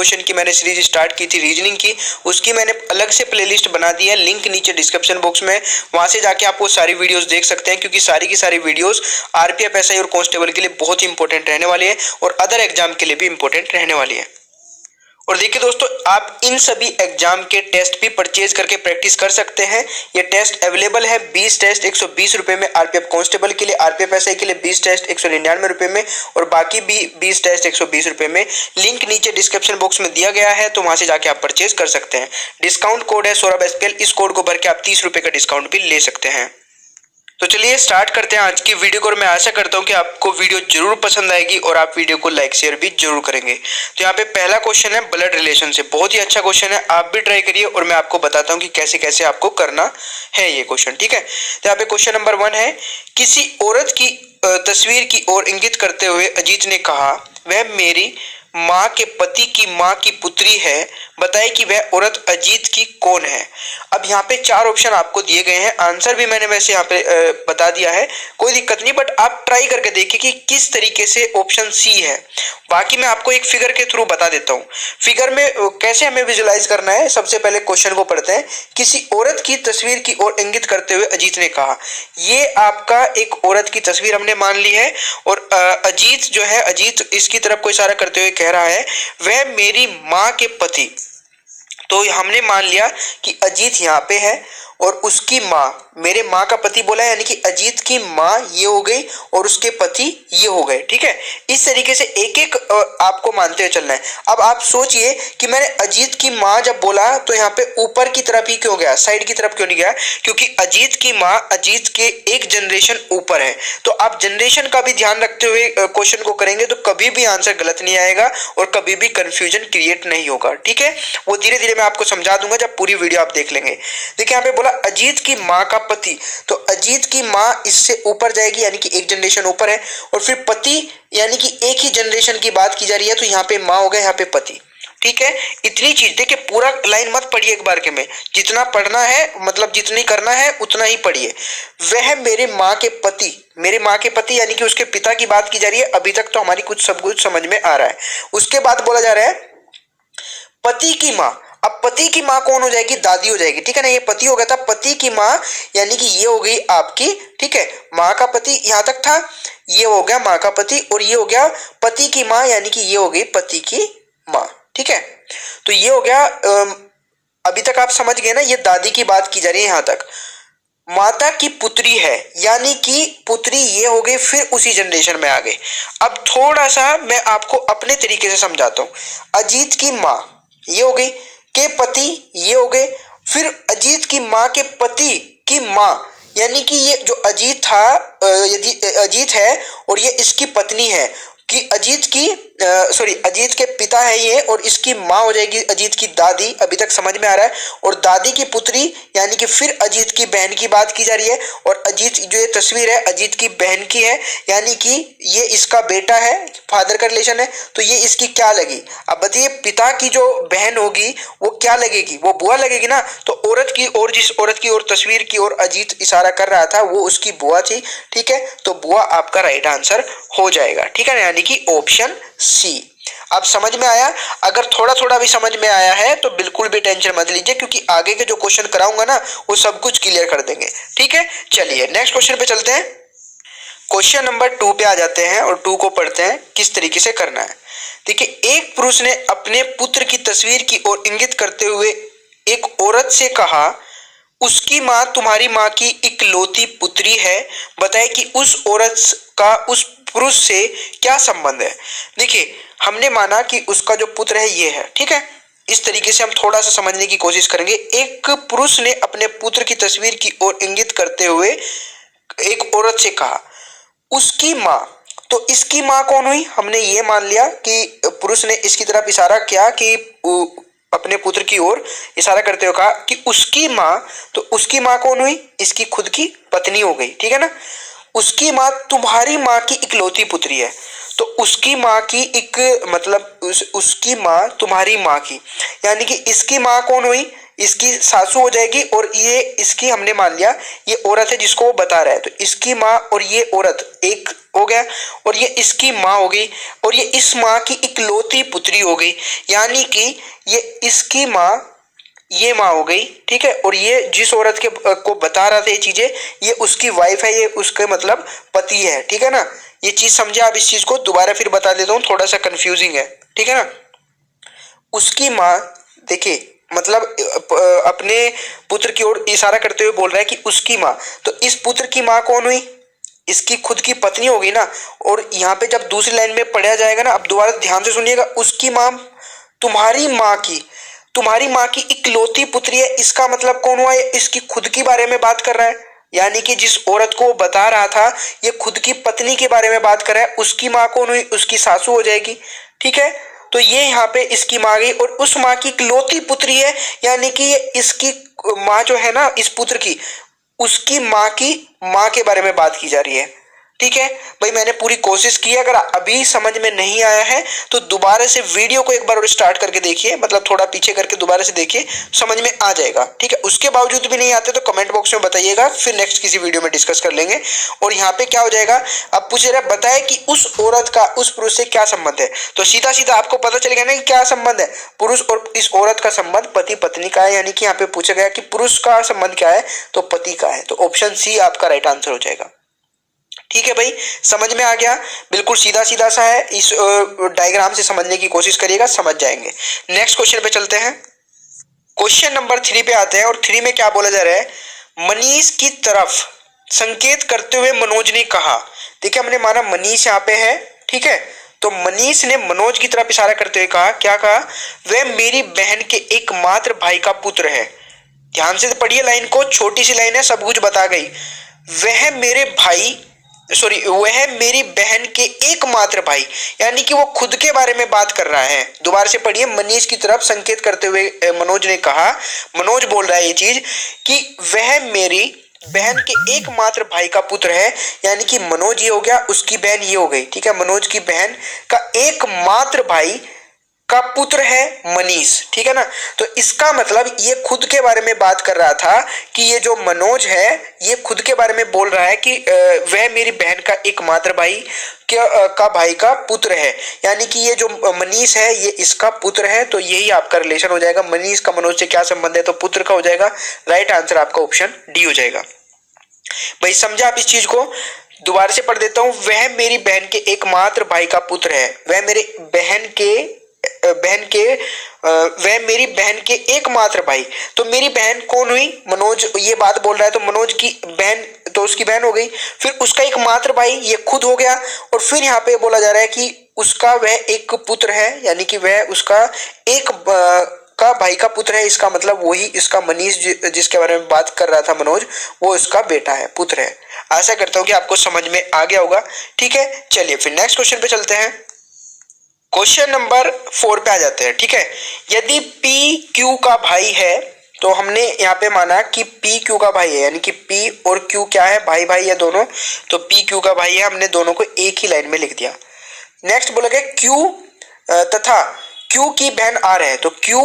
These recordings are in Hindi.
क्वेश्चन की मैंने सीरीज स्टार्ट की थी रीजनिंग की, उसकी मैंने अलग से प्लेलिस्ट बना दी है, लिंक नीचे डिस्क्रिप्शन बॉक्स में, वहां से जाके आप वो सारी वीडियोस देख सकते हैं, क्योंकि सारी की सारी वीडियोस आरपीएफ एसआई और कांस्टेबल के लिए बहुत ही इंपॉर्टेंट रहने वाली है और अदर एग्जाम के लिए भी इंपॉर्टेंट रहने वाली है। और देखिए दोस्तों, आप इन सभी एग्जाम के टेस्ट भी परचेज करके प्रैक्टिस कर सकते हैं। ये टेस्ट अवेलेबल है, 20 टेस्ट 120 रुपए में आरपीएफ कांस्टेबल के लिए, आरपीएफ एसआई के लिए 20 टेस्ट 199 रुपए में और बाकी भी 20 टेस्ट 120 रुपए में। लिंक नीचे डिस्क्रिप्शन बॉक्स में दिया गया है, तो वहां से जाके आप परचेज कर सकते हैं। डिस्काउंट कोड है सौरभ एसपीएल, इस कोड को भर के आप 30 रुपए का डिस्काउंट भी ले सकते हैं। तो चलिए स्टार्ट करते हैं आज की वीडियो को और मैं आशा करता हूं कि आपको वीडियो जरूर पसंद आएगी और आप वीडियो को लाइक शेयर भी जरूर करेंगे। तो यहाँ पे पहला क्वेश्चन है ब्लड रिलेशन से, बहुत ही अच्छा क्वेश्चन है, आप भी ट्राई करिए और मैं आपको बताता हूँ कि कैसे कैसे आपको करना है ये क्वेश्चन, ठीक है। तो यहाँ पे क्वेश्चन नंबर 1 है, किसी औरत की तस्वीर की ओर इंगित करते हुए अजीत ने कहा, वह मेरी माँ के पति की माँ की पुत्री है, बताइए कि वह औरत अजीत की कौन है। अब यहाँ पे 4 ऑप्शन आपको दिए गए हैं, आंसर भी मैंने वैसे यहाँ पे बता दिया है, कोई दिक्कत नहीं, बट आप ट्राई करके देखिए कि किस तरीके से ऑप्शन सी है। बाकी मैं आपको एक फिगर के थ्रू बता देता हूँ। फिगर में कैसे हमें विजुलाइज करना है, सबसे पहले क्वेश्चन को पढ़ते हैं। किसी औरत की तस्वीर की ओर इंगित करते हुए अजीत ने कहा, ये आपका एक औरत की तस्वीर हमने मान ली है और अजीत जो है, अजीत इसकी तरफ कोई इशारा करते हुए कह रहा है वह मेरी माँ के पति, तो हमने मान लिया कि अजीत यहाँ पे है और उसकी माँ, मेरे माँ का पति बोला है, यानी कि अजीत की माँ ये हो गई और उसके पति ये हो गए, ठीक है। इस तरीके से एक एक आपको मानते हुए चलना है। अब आप सोचिए कि मैंने अजीत की माँ जब बोला तो यहाँ पे ऊपर की तरफ ही क्यों गया, साइड की तरफ क्यों नहीं गया, क्योंकि अजीत की माँ अजीत के एक जनरेशन ऊपर है। तो आप जनरेशन का भी ध्यान रखते हुए क्वेश्चन को करेंगे तो कभी भी आंसर गलत नहीं आएगा और कभी भी कंफ्यूजन क्रिएट नहीं होगा, ठीक है। वो धीरे धीरे मैं आपको समझा दूंगा जब पूरी वीडियो आप देख लेंगे। देखिए यहाँ पे बोला अजीत की माँ का पति, तो अजीत की माँ इससे ऊपर जाएगी, यानी कि एक जनरेशन ऊपर है, और फिर पति यानी कि एक ही जनरेशन की बात की जा रही है, तो यहाँ पे माँ हो गया, यहाँ पे पति, ठीक है। इतनी चीज देखिए, पूरा लाइन मत पढ़िए एक बार के में, जितना पढ़ना है मतलब जितनी करना है उतना ही पढ़िए। वह मेरे माँ के पति, मेरे माँ के पति यानी कि उसके पिता की बात की जा रही है। अभी तक तो हमारी सब कुछ समझ में आ रहा है। उसके बाद बोला जा रहा है पति की माँ। अब पति की माँ कौन हो जाएगी, दादी हो जाएगी, ठीक है ना। ये पति हो गया था, पति की माँ यानी कि ये हो गई आपकी, ठीक है। माँ का पति यहाँ तक था, ये हो गया माँ का पति, और ये हो गया पति की माँ यानी कि ये हो गई पति की माँ, ठीक है। तो ये हो गया, अभी तक आप समझ गए ना, ये दादी की बात की जा रही है यहाँ तक। माता की पुत्री है यानी कि पुत्री ये हो गई, फिर उसी जनरेशन में आ गए। अब थोड़ा सा मैं आपको अपने तरीके से समझाता हूँ। अजीत की माँ ये हो गई, के पति ये हो गए, फिर अजीत की माँ के पति की माँ यानी कि ये जो अजीत था, यदि अजीत है और ये इसकी पत्नी है, कि अजीत की अजीत के पिता है ये, और इसकी माँ हो जाएगी अजीत की दादी। अभी तक समझ में आ रहा है। और दादी की पुत्री यानी कि फिर अजीत की बहन की बात की जा रही है, और अजीत जो ये तस्वीर है अजीत की बहन की है, यानी कि ये इसका बेटा है, फादर का रिलेशन है, तो ये इसकी क्या लगी। अब बताइए, पिता की जो बहन होगी वो क्या लगेगी, वो बुआ लगेगी ना। तो औरत की ओर, जिस औरत की ओर तस्वीर की ओर अजीत इशारा कर रहा था वो उसकी बुआ थी, ठीक है। तो बुआ आपका राइट आंसर हो जाएगा, ठीक है ना, यानी कि ऑप्शन सी। अब समझ में आया। अगर थोड़ा थोड़ा भी समझ में आया है तो बिल्कुल भी टेंशन मत लीजिए, क्योंकि आगे के जो क्वेश्चन कराऊंगा ना वो सब कुछ क्लियर कर देंगे, ठीक है। चलिए नेक्स्ट क्वेश्चन पे चलते हैं। क्वेश्चन नंबर 2 पे आ जाते हैं और 2 को पढ़ते हैं किस तरीके से करना है। देखिए, एक पुरुष ने अपने पुत्र की तस्वीर की ओर इंगित करते हुए एक औरत से कहा, उसकी माँ तुम्हारी माँ की इकलौती पुत्री है, बताए कि उस औरत का उस पुरुष से क्या संबंध है। देखिए, हमने माना कि उसका जो पुत्र है ये है, ठीक है। इस तरीके से हम थोड़ा सा समझने की कोशिश करेंगे। एक पुरुष ने अपने पुत्र की तस्वीर की ओर इंगित करते हुए एक औरत से कहा, उसकी माँ, तो इसकी माँ कौन हुई, हमने ये मान लिया कि पुरुष ने इसकी तरफ इशारा किया कि अपने पुत्र की ओर इशारा करते हुए कहा कि उसकी माँ, तो उसकी माँ कौन हुई, इसकी खुद की पत्नी हो गई, ठीक है ना। उसकी माँ तुम्हारी माँ की इकलौती पुत्री है, तो उसकी माँ की एक मतलब उसकी माँ तुम्हारी माँ की, यानी कि इसकी माँ कौन हुई, इसकी सासू हो जाएगी, और ये इसकी हमने मान लिया ये औरत है जिसको वो बता रहा है। तो इसकी माँ और ये औरत एक हो गया, और ये इसकी माँ हो गई, और ये इस माँ की इकलौती पुत्री हो गई, यानी कि ये इसकी माँ, ये माँ हो गई, ठीक है। और ये जिस औरत के को बता रहा था ये चीजें, ये उसकी वाइफ है, ये उसके मतलब पति है, ठीक है ना। ये चीज समझे आप? इस चीज को दोबारा फिर बता देता हूँ, थोड़ा सा कंफ्यूजिंग है, ठीक है ना। उसकी माँ, देखिए मतलब अपने पुत्र की ओर इशारा करते हुए बोल रहा है कि उसकी माँ, तो इस पुत्र की माँ कौन हुई? इसकी खुद की पत्नी होगी ना। और यहाँ पे जब दूसरी लाइन में पढ़ा जाएगा ना, अब दोबारा ध्यान से सुनिएगा, उसकी माँ तुम्हारी माँ की, तुम्हारी माँ की इकलौती पुत्री है, इसका मतलब कौन हुआ? ये इसकी खुद की बारे में बात कर रहा है, यानी कि जिस औरत को वो बता रहा था ये खुद की पत्नी के बारे में बात कर रहा है। उसकी माँ कौन हुई? उसकी सासू हो जाएगी, ठीक है। तो ये यहाँ पे इसकी माँ गई, और उस माँ की इकलौती पुत्री है, यानी कि ये इसकी माँ जो है ना, इस पुत्र की, उसकी माँ की माँ के बारे में बात की जा रही है, ठीक है भाई। मैंने पूरी कोशिश की है, अगर अभी समझ में नहीं आया है तो दोबारा से वीडियो को एक बार और स्टार्ट करके देखिए, मतलब थोड़ा पीछे करके दोबारा से देखिए, समझ में आ जाएगा, ठीक है। उसके बावजूद भी नहीं आते तो कमेंट बॉक्स में बताइएगा, फिर नेक्स्ट किसी वीडियो में डिस्कस कर लेंगे। और यहाँ पे क्या हो जाएगा, अब पूछ रहा है बताए कि उस औरत का उस पुरुष से क्या संबंध है, तो सीधा सीधा आपको पता चलेगा ना कि क्या संबंध है। पुरुष और इस औरत का संबंध पति पत्नी का है, यानी कि यहाँ पे पूछा गया कि पुरुष का संबंध क्या है, तो पति का है, तो ऑप्शन सी आपका राइट आंसर हो जाएगा, ठीक है भाई। समझ में आ गया? बिल्कुल सीधा सीधा सा है, इस डायग्राम से समझने की कोशिश करिएगा, समझ जाएंगे। नेक्स्ट क्वेश्चन पे चलते हैं। क्वेश्चन नंबर 3 पे आते हैं, और 3 में क्या बोला जा रहा है, मनीष की तरफ संकेत करते हुए मनोज ने कहा। देखिए हमने माना मनीष यहाँ पे है, ठीक है, तो मनीष ने मनोज की तरफ इशारा करते हुए कहा, क्या कहा? वह मेरी बहन के एकमात्र भाई का पुत्र है। ध्यान से पढ़िए लाइन को, छोटी सी लाइन है, सब कुछ बता गई। वह मेरे भाई, सॉरी, वह मेरी बहन के एकमात्र भाई, यानी कि वो खुद के बारे में बात कर रहा है। दोबारा से पढ़िए, मनीष की तरफ संकेत करते हुए मनोज ने कहा, मनोज बोल रहा है ये चीज कि वह मेरी बहन के एकमात्र भाई का पुत्र है, यानी कि मनोज ये हो गया, उसकी बहन ये हो गई, ठीक है। मनोज की बहन का एकमात्र भाई का पुत्र है मनीष, ठीक है ना। तो इसका मतलब ये खुद के बारे में बात कर रहा था कि ये जो मनोज है ये खुद के बारे में बोल रहा है कि वह मेरी बहन का एकमात्र भाई का भाई का पुत्र है, यानी कि ये जो मनीष है ये इसका पुत्र है। तो यही आपका रिलेशन हो जाएगा, मनीष का मनोज से क्या संबंध है, तो पुत्र का हो जाएगा। राइट आंसर आपका ऑप्शन डी हो जाएगा। भाई समझा आप इस चीज को? दोबारा से पढ़ देता हूं, वह मेरी बहन के एकमात्र भाई का पुत्र है, वह मेरी बहन के एकमात्र भाई। तो मेरी बहन कौन हुई? मनोज ये बात बोल रहा है, तो मनोज की बहन तो उसकी बहन हो गई, फिर उसका एकमात्र भाई ये खुद हो गया, और फिर यहाँ पे बोला जा रहा है कि उसका वह एक पुत्र है, यानी कि वह उसका एक का भाई का पुत्र है। इसका मतलब वही इसका मनीष जिसके बारे में बात कर रहा था मनोज, वो इसका बेटा है, पुत्र है। आशा करता हूँ कि आपको समझ में आ गया होगा, ठीक है। चलिए फिर नेक्स्ट क्वेश्चन पे चलते हैं। क्वेश्चन नंबर 4 पे आ जाते हैं, ठीक है। यदि पी क्यू का भाई है, तो हमने यहाँ पे माना कि पी क्यू का भाई है, यानी कि पी और क्यू क्या है, भाई भाई है दोनों, तो पी क्यू का भाई है, हमने दोनों को एक ही लाइन में लिख दिया। नेक्स्ट बोला गया क्यू तथा क्यू की बहन आर है, तो क्यू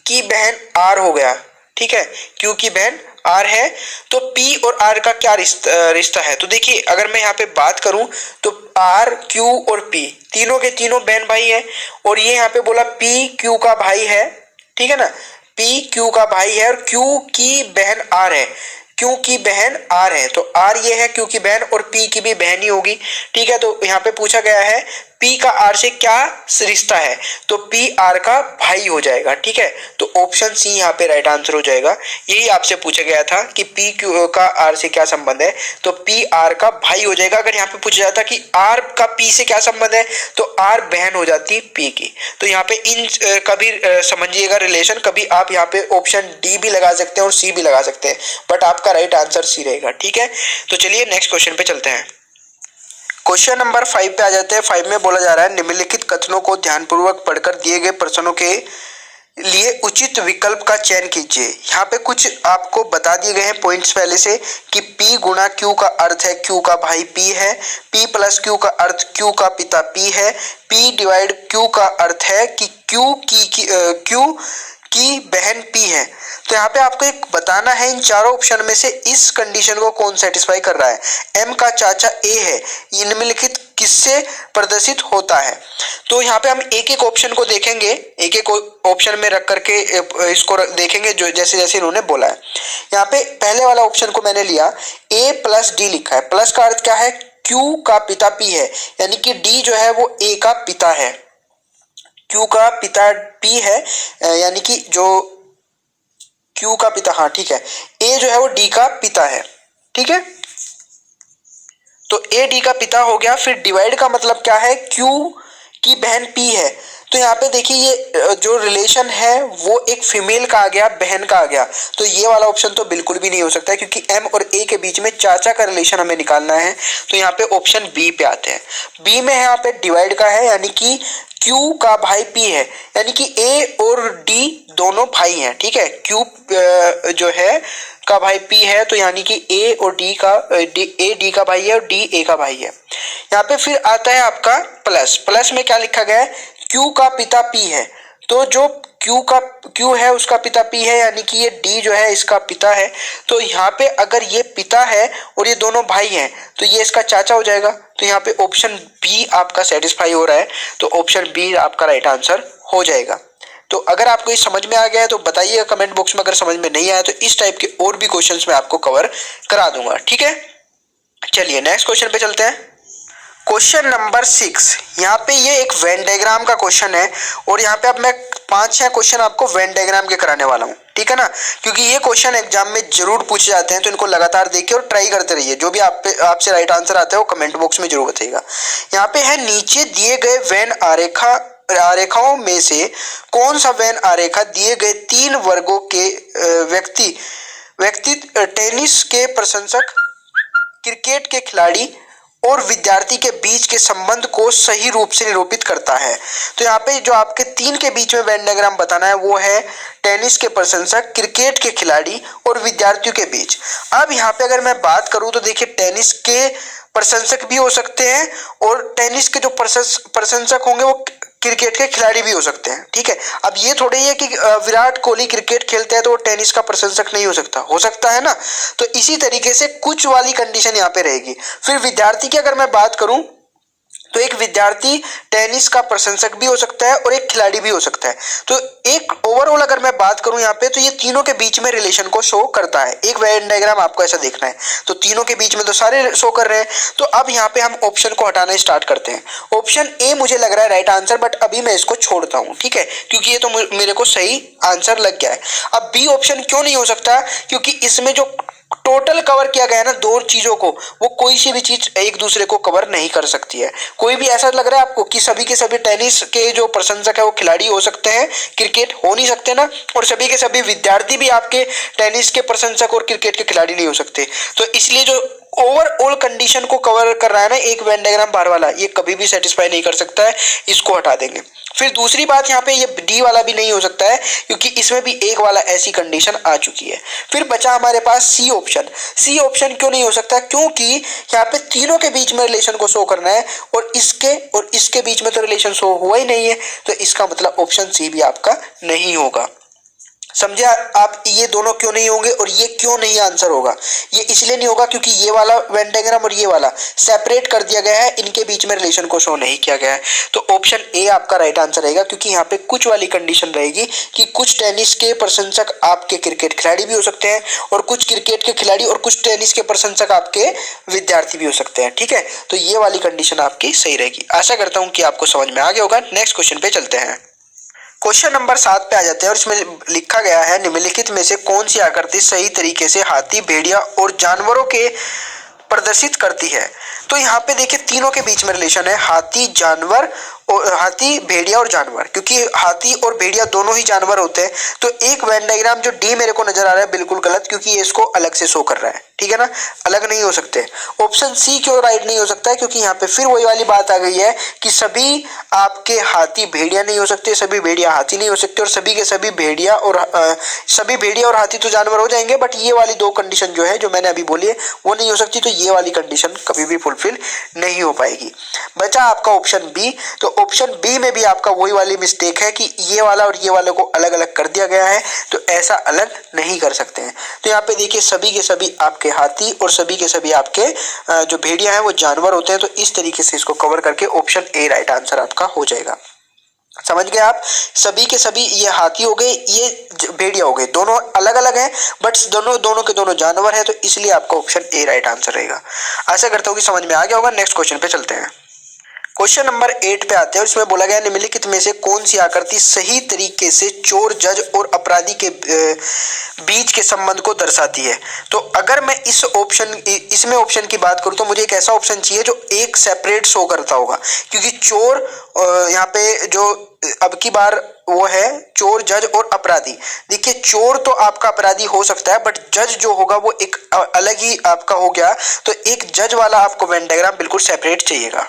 की बहन आर हो गया, ठीक है। क्यू की बहन आर है, तो पी और आर का क्या रिश्ता है, तो देखिए अगर मैं यहाँ पे बात करूं तो आर, क्यू और पी तीनों के तीनों बहन भाई है, और ये यहाँ पे बोला पी क्यू का भाई है, ठीक है ना। पी क्यू का भाई है और क्यू की बहन आर है, क्यू की बहन आर है, तो आर ये है क्यू की बहन, और पी की भी बहन ही होगी, ठीक है। तो यहाँ पे पूछा गया है पी का आर से क्या रिश्ता है, तो पी आर का भाई हो जाएगा, ठीक है। तो ऑप्शन सी यहाँ पे राइट आंसर हो जाएगा। यही आपसे पूछा गया था कि पी क्यू का आर से क्या संबंध है, तो पी आर का भाई हो जाएगा। अगर यहाँ पे पूछा जाता कि आर का पी से क्या संबंध है, तो आर बहन हो जाती पी की। तो यहाँ पे इन कभी समझिएगा रिलेशन, कभी आप यहाँ पे ऑप्शन डी भी लगा सकते हैं और सी भी लगा सकते हैं, बट आपका राइट आंसर सी रहेगा, ठीक है। तो चलिए नेक्स्ट क्वेश्चन पे चलते हैं। क्वेश्चन नंबर 5 पे आ जाते हैं। 5 में बोला जा रहा है निम्नलिखित कथनों को ध्यानपूर्वक पढ़कर दिए गए प्रश्नों के लिए उचित विकल्प का चयन कीजिए। यहाँ पे कुछ आपको बता दिए गए हैं पॉइंट्स पहले से कि P गुणा Q का अर्थ है Q का भाई P है, P प्लस Q का अर्थ Q का पिता P है, P डिवाइड Q का अर्थ है कि Q की बहन पी है। तो यहाँ पे आपको एक बताना है इन चारों ऑप्शन में से इस कंडीशन को कौन सेटिस्फाई कर रहा है। एम का चाचा ए है, निम्नलिखित किससे प्रदर्शित होता है। तो यहाँ पे हम एक एक ऑप्शन को देखेंगे, एक एक ऑप्शन में रख करके इसको देखेंगे जो जैसे जैसे इन्होंने बोला है। यहाँ पे पहले वाला ऑप्शन को मैंने लिया, ए प्लस डी लिखा है। प्लस का अर्थ क्या है, क्यू का पिता पी है, यानी कि डी जो है वो ए का पिता है, क्यू का पिता पी है, यानी कि जो क्यू का पिता, हाँ ठीक है, ए जो है वो डी का पिता है, ठीक है। तो ए डी का पिता हो गया। फिर डिवाइड का मतलब क्या है, क्यू की बहन पी है। तो यहाँ पे देखिए ये जो रिलेशन है वो एक फीमेल का आ गया, बहन का आ गया। तो ये वाला ऑप्शन तो बिल्कुल भी नहीं हो सकता है, क्योंकि एम और ए के बीच में चाचा का रिलेशन हमें निकालना है। तो यहाँ पे ऑप्शन बी पे आते हैं। बी में यहाँ पे डिवाइड का है, यानी कि क्यू का भाई पी है, यानी कि ए और डी दोनों भाई हैं, ठीक है। क्यू जो है का भाई पी है, तो यानी कि ए और डी का ए डी का भाई है और डी ए का भाई है। यहाँ पे फिर आता है आपका प्लस। प्लस में क्या लिखा गया है, क्यू का पिता पी है। तो जो क्यू है उसका पिता पी है, यानी कि ये डी जो है इसका पिता है। तो यहाँ पे अगर ये पिता है और ये दोनों भाई हैं तो ये इसका चाचा हो जाएगा। तो यहाँ पे ऑप्शन बी आपका सेटिस्फाई हो रहा है, तो ऑप्शन बी आपका राइट आंसर हो जाएगा। तो अगर आपको ये समझ में आ गया है तो बताइएगा कमेंट बॉक्स में। अगर समझ में नहीं आया तो इस टाइप के और भी क्वेश्चंस मैं आपको कवर करा दूंगा, ठीक है। चलिए नेक्स्ट क्वेश्चन पे चलते हैं। क्वेश्चन नंबर 6, यहाँ पे ये एक वेन डायग्राम का क्वेश्चन है और यहाँ पे अब मैं 5-6 क्वेश्चन आपको वेन डायग्राम के कराने वाला हूँ, ठीक है ना। क्योंकि ये क्वेश्चन एग्जाम में जरूर पूछे जाते हैं, तो इनको लगातार देखिए और ट्राई करते रहिए। जो भी आपसे राइट आंसर आता है वो कमेंट बॉक्स में जरूर बताइएगा। यहाँ पे है, नीचे दिए गए वेन आरेखाओं में से कौन सा वेन आरेखा दिए गए 3 वर्गों के व्यक्ति टेनिस के प्रशंसक, क्रिकेट के खिलाड़ी और विद्यार्थी के बीच के संबंध को सही रूप से निरूपित करता है। तो यहाँ पे जो आपके 3 के बीच में वेन डायग्राम बताना है वो है टेनिस के प्रशंसक, क्रिकेट के खिलाड़ी और विद्यार्थियों के बीच। अब यहाँ पे अगर मैं बात करूँ तो देखिए टेनिस के प्रशंसक भी हो सकते हैं और टेनिस के जो प्रशंसक होंगे वो क्रिकेट के खिलाड़ी भी हो सकते हैं, ठीक है। अब ये थोड़े ही है कि विराट कोहली क्रिकेट खेलते हैं तो वो टेनिस का प्रशंसक नहीं हो सकता है ना। तो इसी तरीके से कुछ वाली कंडीशन यहाँ पे रहेगी। फिर विद्यार्थी की अगर मैं बात करूं तो एक विद्यार्थी टेनिस का प्रशंसक भी हो सकता है और एक खिलाड़ी भी हो सकता है। तो एक ओवरऑल अगर मैं बात करूं यहाँ पे तो ये तीनों के बीच में रिलेशन को शो करता है। एक वेन डायग्राम आपको ऐसा देखना है, तो तीनों के बीच में तो सारे शो कर रहे हैं। तो अब यहाँ पे हम ऑप्शन को हटाना स्टार्ट करते हैं। ऑप्शन ए मुझे लग रहा है राइट आंसर, बट अभी मैं इसको छोड़ता हूँ, ठीक है, क्योंकि ये तो मेरे को सही आंसर लग गया है। अब बी ऑप्शन क्यों नहीं हो सकता, क्योंकि इसमें जो टोटल कवर किया गया है ना 2 चीजों को, वो कोई सी भी चीज एक दूसरे को कवर नहीं कर सकती है। कोई भी ऐसा लग रहा है आपको कि सभी के सभी टेनिस के जो प्रशंसक है वो खिलाड़ी हो सकते हैं, क्रिकेट हो नहीं सकते ना, और सभी के सभी विद्यार्थी भी आपके टेनिस के प्रशंसक और क्रिकेट के खिलाड़ी नहीं हो सकते। तो इसलिए जो ओवरऑल कंडीशन को कवर कर रहा है ना एक वेन डायग्राम बाहर वाला, ये कभी भी सेटिस्फाई नहीं कर सकता है, इसको हटा देंगे। फिर दूसरी बात यहाँ पे ये डी वाला भी नहीं हो सकता है, क्योंकि इसमें भी एक वाला ऐसी कंडीशन आ चुकी है। फिर बचा हमारे पास सी ऑप्शन। सी ऑप्शन क्यों नहीं हो सकता, क्योंकि यहाँ पे तीनों के बीच में रिलेशन को शो करना है और इसके बीच में तो रिलेशन शो हुआ ही नहीं है। तो इसका मतलब ऑप्शन सी भी आपका नहीं होगा। समझे आप, ये दोनों क्यों नहीं होंगे और ये क्यों नहीं आंसर होगा। ये इसलिए नहीं होगा क्योंकि ये वाला वेन डायग्राम और ये वाला सेपरेट कर दिया गया है, इनके बीच में रिलेशन को शो नहीं किया गया है। तो ऑप्शन ए आपका राइट आंसर रहेगा, क्योंकि यहाँ पे कुछ वाली कंडीशन रहेगी कि कुछ टेनिस के प्रशंसक आपके क्रिकेट खिलाड़ी भी हो सकते हैं और कुछ क्रिकेट के खिलाड़ी और कुछ टेनिस के प्रशंसक आपके विद्यार्थी भी हो सकते हैं, ठीक है। तो ये वाली कंडीशन आपकी सही रहेगी। आशा करता हूँ कि आपको समझ में आ गया होगा। नेक्स्ट क्वेश्चन पे चलते हैं। क्वेश्चन नंबर 7 पे आ जाते हैं और इसमें लिखा गया है, निम्नलिखित में से कौन सी आकृति सही तरीके से हाथी, भेड़िया और जानवरों के प्रदर्शित करती है। तो यहाँ पे देखिए तीनों के बीच में रिलेशन है, हाथी, जानवर और हाथी, भेड़िया और जानवर, क्योंकि हाथी और भेड़िया दोनों ही जानवर होते हैं। तो एक वेन डायग्राम जो डी मेरे को नजर आ रहा है बिल्कुल गलत, क्योंकि ये इसको अलग से शो कर रहा है, ठीक है ना, अलग नहीं हो सकते। ऑप्शन सी क्यों राइट नहीं हो सकता है, क्योंकि यहाँ पे फिर वही वाली बात आ गई है कि सभी आपके हाथी भेड़िया नहीं हो सकते, सभी भेड़िया हाथी नहीं हो सकते, और सभी के सभी भेड़िया और हाथी तो जानवर हो जाएंगे, बट ये वाली 2 कंडीशन जो है जो मैंने अभी बोली है वो नहीं हो सकती। तो ये वाली कंडीशन कभी भी फुलफिल नहीं हो पाएगी। बचा आपका ऑप्शन बी। तो ऑप्शन बी में भी आपका वही वाली मिस्टेक है कि ये वाला और ये वाले को अलग अलग कर दिया गया है, तो ऐसा अलग नहीं कर सकते हैं। तो यहाँ पे देखिए सभी के सभी आपके हाथी और सभी के सभी आपके जो भेड़िया हैं वो जानवर होते हैं। तो इस तरीके से इसको कवर करके ऑप्शन ए राइट आंसर आपका हो जाएगा। समझ गए आप? सभी के सभी ये हाथी हो गए, ये भेड़िया हो गए, दोनों अलग अलग हैं बट दोनों के दोनों जानवर हैं, तो इसलिए आपका ऑप्शन ए राइट आंसर रहेगा। आशा करता हूँ कि समझ में आ गया होगा। नेक्स्ट क्वेश्चन पे चलते हैं। क्वेश्चन नंबर 8 पे आते हैं। इसमें बोला गया निम्नलिखित में से कौन सी आकृति सही तरीके से चोर, जज और अपराधी के बीच के संबंध को दर्शाती है। तो अगर मैं इसमें ऑप्शन की बात करूं तो मुझे एक ऐसा ऑप्शन चाहिए जो एक सेपरेट शो करता होगा, क्योंकि चोर यहाँ पे जो अब की बार वो है चोर, जज और अपराधी। देखिए चोर तो आपका अपराधी हो सकता है बट जज जो होगा वो एक अलग ही आपका हो गया। तो एक जज वाला आपको वेन डायग्राम बिल्कुल सेपरेट चाहिएगा।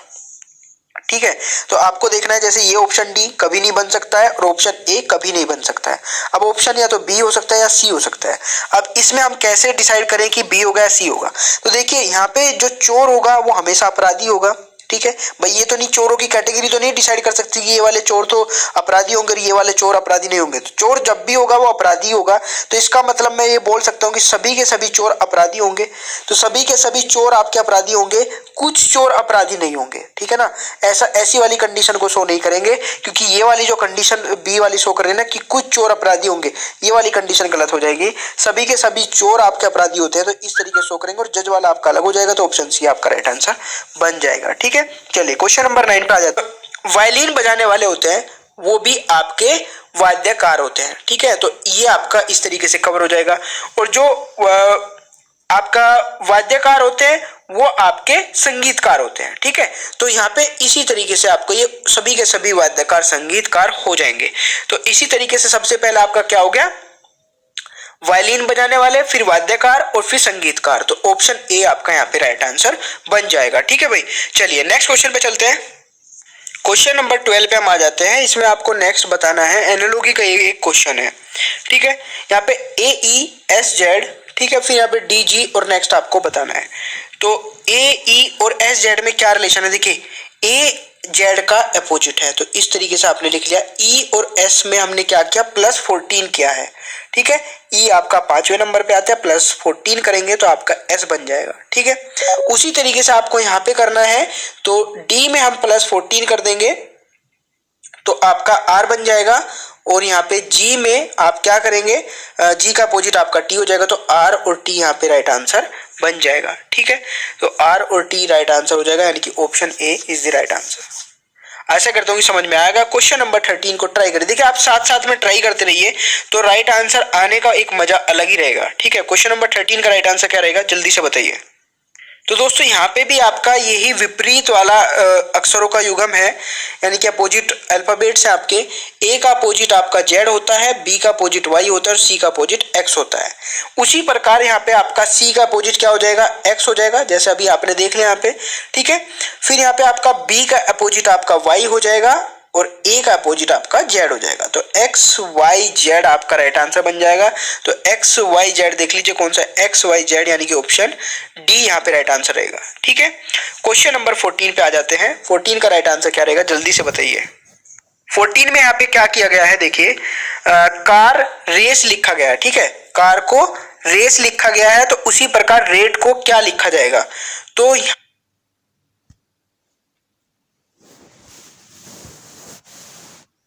ठीक है, तो आपको देखना है जैसे ये ऑप्शन डी कभी नहीं बन सकता है और ऑप्शन ए कभी नहीं बन सकता है। अब ऑप्शन या तो बी हो सकता है या सी हो सकता है। अब इसमें हम कैसे डिसाइड करें कि बी होगा या सी होगा? तो देखिए यहाँ पे जो चोर होगा वो हमेशा अपराधी होगा। ठीक है भाई, ये तो नहीं, चोरों की कैटेगरी तो नहीं डिसाइड कर सकती कि ये वाले चोर तो अपराधी होंगे, ये वाले चोर अपराधी नहीं होंगे। तो चोर जब भी होगा वो अपराधी होगा। तो इसका मतलब मैं ये बोल सकता हूँ कि सभी के सभी चोर अपराधी होंगे। तो सभी के सभी चोर आपके अपराधी होंगे, कुछ चोर अपराधी नहीं होंगे। ठीक है ना, ऐसी वाली कंडीशन को शो नहीं करेंगे, क्योंकि ये वाली जो कंडीशन बी वाली शो कर रही है ना कि कुछ चोर अपराधी होंगे, ये वाली कंडीशन गलत हो जाएगी। सभी के सभी चोर आपके अपराधी होते हैं, तो इस तरीके से शो करेंगे और जज वाला आपका अलग हो जाएगा। तो ऑप्शन सी आपका राइट आंसर बन जाएगा। ठीक है, चलिए क्वेश्चन नंबर 9 पे आ जाता है। वायलिन बजाने वाले होते हैं वो भी आपके वाद्यकार होते हैं। ठीक है, तो ये आपका इस तरीके से कवर हो जाएगा। और जो आपका वाद्यकार होते हैं वो आपके संगीतकार होते हैं। ठीक है, तो यहाँ पे इसी तरीके से आपको ये सभी के सभी वाद्यकार संगीतकार हो जाएंगे। तो इसी तरीके से सबसे पहले आपका क्या हो गया, वायलिन बजाने वाले, फिर वाद्यकार और फिर संगीतकार। तो ऑप्शन ए आपका यहाँ पे राइट आंसर बन जाएगा। ठीक है भाई, चलिए नेक्स्ट क्वेश्चन पे चलते हैं। क्वेश्चन नंबर 12 पे हम आ जाते हैं। इसमें आपको नेक्स्ट बताना है, एनालॉजी का एक क्वेश्चन है। ठीक है, यहाँ पे ए ई एस जेड, ठीक है, फिर यहाँ पे डी जी और नेक्स्ट आपको बताना है। तो ए ई और एस जेड में क्या रिलेशन है? देखिए ए जेड का अपोजिट है, तो इस तरीके से आपने लिख लिया। ई और एस में हमने क्या किया, +14 किया है। ठीक है, ई आपका 5वें नंबर पे आता है, +14 करेंगे तो आपका एस बन जाएगा। ठीक है, उसी तरीके से आपको यहाँ पे करना है। तो डी में हम +14 कर देंगे तो आपका आर बन जाएगा। और यहाँ पे जी में आप क्या करेंगे, जी का अपोजिट आपका टी हो जाएगा। तो आर और टी यहाँ पे राइट आंसर बन जाएगा। ठीक है, तो आर और टी राइट आंसर हो जाएगा, यानी कि option A is the right answer. आशा करता हूँ कि समझ में आएगा। क्वेश्चन नंबर 13 को ट्राई करिए। देखिए आप साथ साथ में ट्राई करते रहिए तो राइट आंसर आने का एक मजा अलग ही रहेगा। ठीक है, क्वेश्चन नंबर 13 का राइट आंसर क्या रहेगा, जल्दी से बताइए। तो दोस्तों यहाँ पे भी आपका यही विपरीत वाला अक्षरों का युगम है, यानी कि अपोजिट अल्फाबेट्स है आपके। ए का अपोजिट आपका जेड होता है, बी का अपोजिट वाई होता है और सी का अपोजिट एक्स होता है। उसी प्रकार यहाँ पे आपका सी का अपोजिट क्या हो जाएगा, एक्स हो जाएगा, जैसे अभी आपने देख लिया यहाँ पे। ठीक है, फिर यहाँ पे आपका बी का अपोजिट आपका वाई हो जाएगा और ए का अपोजिट आपका जेड हो जाएगा। तो एक्स वाई जेड आपका राइट आंसर बन जाएगा। तो एक्स वाई जेड देख लीजिए कौन सा, एक्स वाई जेड, यानी कि ऑप्शन डी यहाँ पे राइट आंसर रहेगा। ठीक है, क्वेश्चन नंबर 14 पे आ जाते हैं। 14 का राइट आंसर क्या रहेगा, जल्दी से बताइए। 14 में यहाँ पे क्या किया गया है, देखिए कार रेस लिखा गया है। ठीक है, कार को रेस लिखा गया है, तो उसी प्रकार रेट को क्या लिखा जाएगा। तो